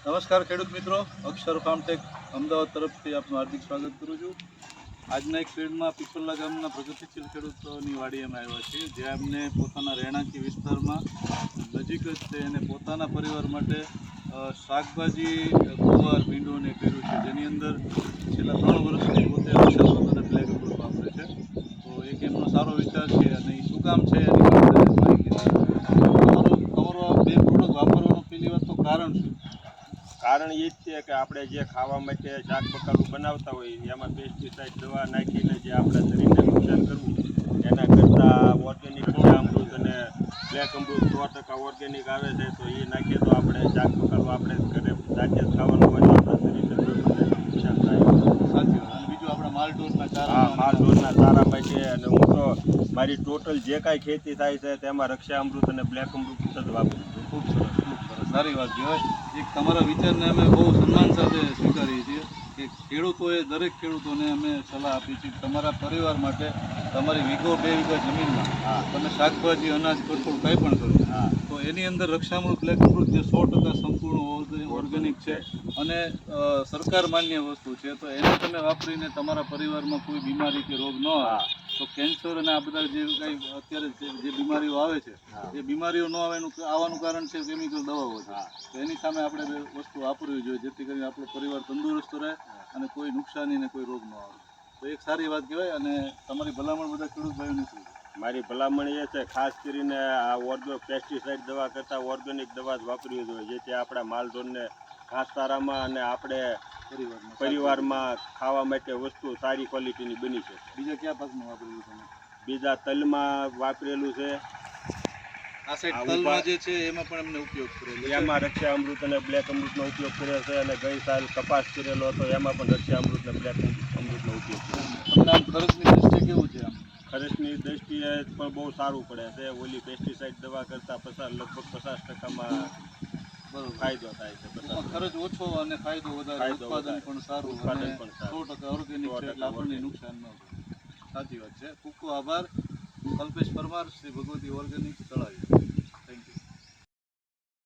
નમસ્કાર ખેડૂત મિત્રો, અક્ષર ફાર્મટેક અમદાવાદ તરફથી આપનું હાર્દિક સ્વાગત કરું છું. આજના એક ફિલ્ડમાં પીપળા ગામના પ્રગતિશીલ ખેડૂતોની વાડી અમે આવ્યા છીએ, જે અમને પોતાના રહેણાંકી વિસ્તારમાં નજીક જ છે અને પોતાના પરિવાર માટે શાકભાજી, ગુવાર, ભીંડોને કર્યું છે, જેની અંદર છેલ્લા 3 વર્ષથી પોતે અક્ષર અને બ્લેક અમૃત વાપરે છે. તો એક એમનો સારો વિચાર છે અને એ શું કામ છે એની માહિતી તમારો બે પ્રોડક્ટ વાપરવાનું પહેલી વાત તો કારણ શું? કારણ એ જ છે કે આપણે જે ખાવા માટે શાક બકાલું બનાવતા હોય એમાં પેસ્ટિસાઇડ દવા નાખીને જે આપણા શરીરને નુકસાન કરવું એના કરતાં ઓર્ગેનિક અમૃત અને બ્લેક અમૃત 100% ઓર્ગેનિક આવે છે. તો એ નાખીએ તો આપણે શાક બકાલું આપણે ઘરે જાતે જ ખાવાનું હોય તો આપણા શરીરને કોઈ પણ નુકસાન થાય. સાચી વાત. અને બીજું આપણા માલઢોરના હા, ચારા માલઢોરના ચારા માટે. અને હું તો મારી ટોટલ જે કાંઈ ખેતી થાય છે તેમાં રક્ષા અમૃત અને બ્લેક અમૃત જ વાપરું છું. ખૂબ સરસ, ખૂબ સરસ, સારી વાત કહેવાય. એક તમારા વિચારને અમે બહુ સન્માન સાથે સ્વીકારીએ છીએ કે દરેક ખેડૂતોને અમે સલાહ આપી છે તમારા પરિવાર માટે તમારી વીઘો 2 વીઘા જમીનમાં તમે શાકભાજી, અનાજ, કઠોળ કંઈ પણ કરો તો એની અંદર રક્ષામૃત, બ્લેક અમૃત જે 100% સંપૂર્ણ ઓર્ગેનિક છે અને સરકાર માન્ય વસ્તુ છે, તો એને તમે વાપરીને તમારા પરિવારમાં કોઈ બીમારી કે રોગ ન આવે તો કેન્સર અને આ બધા જે કંઈ અત્યારે જે બીમારીઓ આવે છે એ બીમારીઓ ન આવવાનું કારણ છે કેમિકલ દવાઓ છે. તો એની સામે આપણે બે વસ્તુ વાપરવી જોઈએ, જેથી કરીને આપણો પરિવાર તંદુરસ્ત રહે અને કોઈ નુકસાની ને કોઈ રોગ ન આવે. તો એક સારી વાત કહેવાય. અને તમારી ભલામણ બધા ખેડૂત ભાઈઓને શું? મારી ભલામણ એ છે ખાસ કરીને આ પેસ્ટિસાઇડ દવા કરતાં ઓર્ગેનિક દવા જ વાપરવી જોઈએ, જેથી આપણા માલઢોરને ઘાસચારામાં અને આપણે પરિવારમાં ખાવા માટે વસ્તુ સારી ક્વોલિટીની બની છે. બીજા કયા પાકમાં વાપરેલું તમે? બીજા તલમાં વાપરેલું છે. આ સાઈડ તલમાં જે છે એમાં પણ એમને ઉપયોગ કરેલો, એમાં રક્ષા અમૃત અને બ્લેક અમૃતનો ઉપયોગ કર્યો છે. અને ગઈ સાલ કપાસ કરેલો હતો એમાં પણ રક્ષા અમૃત અને બ્લેક અમૃતનો ઉપયોગ કર્યો. તમને આમ ખર્ચની દ્રષ્ટિએ કેવું છે? આમ ખર્ચની દ્રષ્ટિએ પણ બહુ સારું પડે છે. ઓલી પેસ્ટિસાઇડ દવા કરતાં લગભગ 50%માં ફાયદો થાય છે. ખર્ચ ઓછો અને ફાયદો વધારે, ઉત્પાદન પણ સારું અને 100% ઓર્ગેનિક છે એટલે આપણને નુકસાન ન થાય. સાચી વાત છે. ખૂબ ખૂબ આભાર. કલ્પેશ પરમાર, શ્રી ભગવતી ઓર્ગેનિક તળાવી.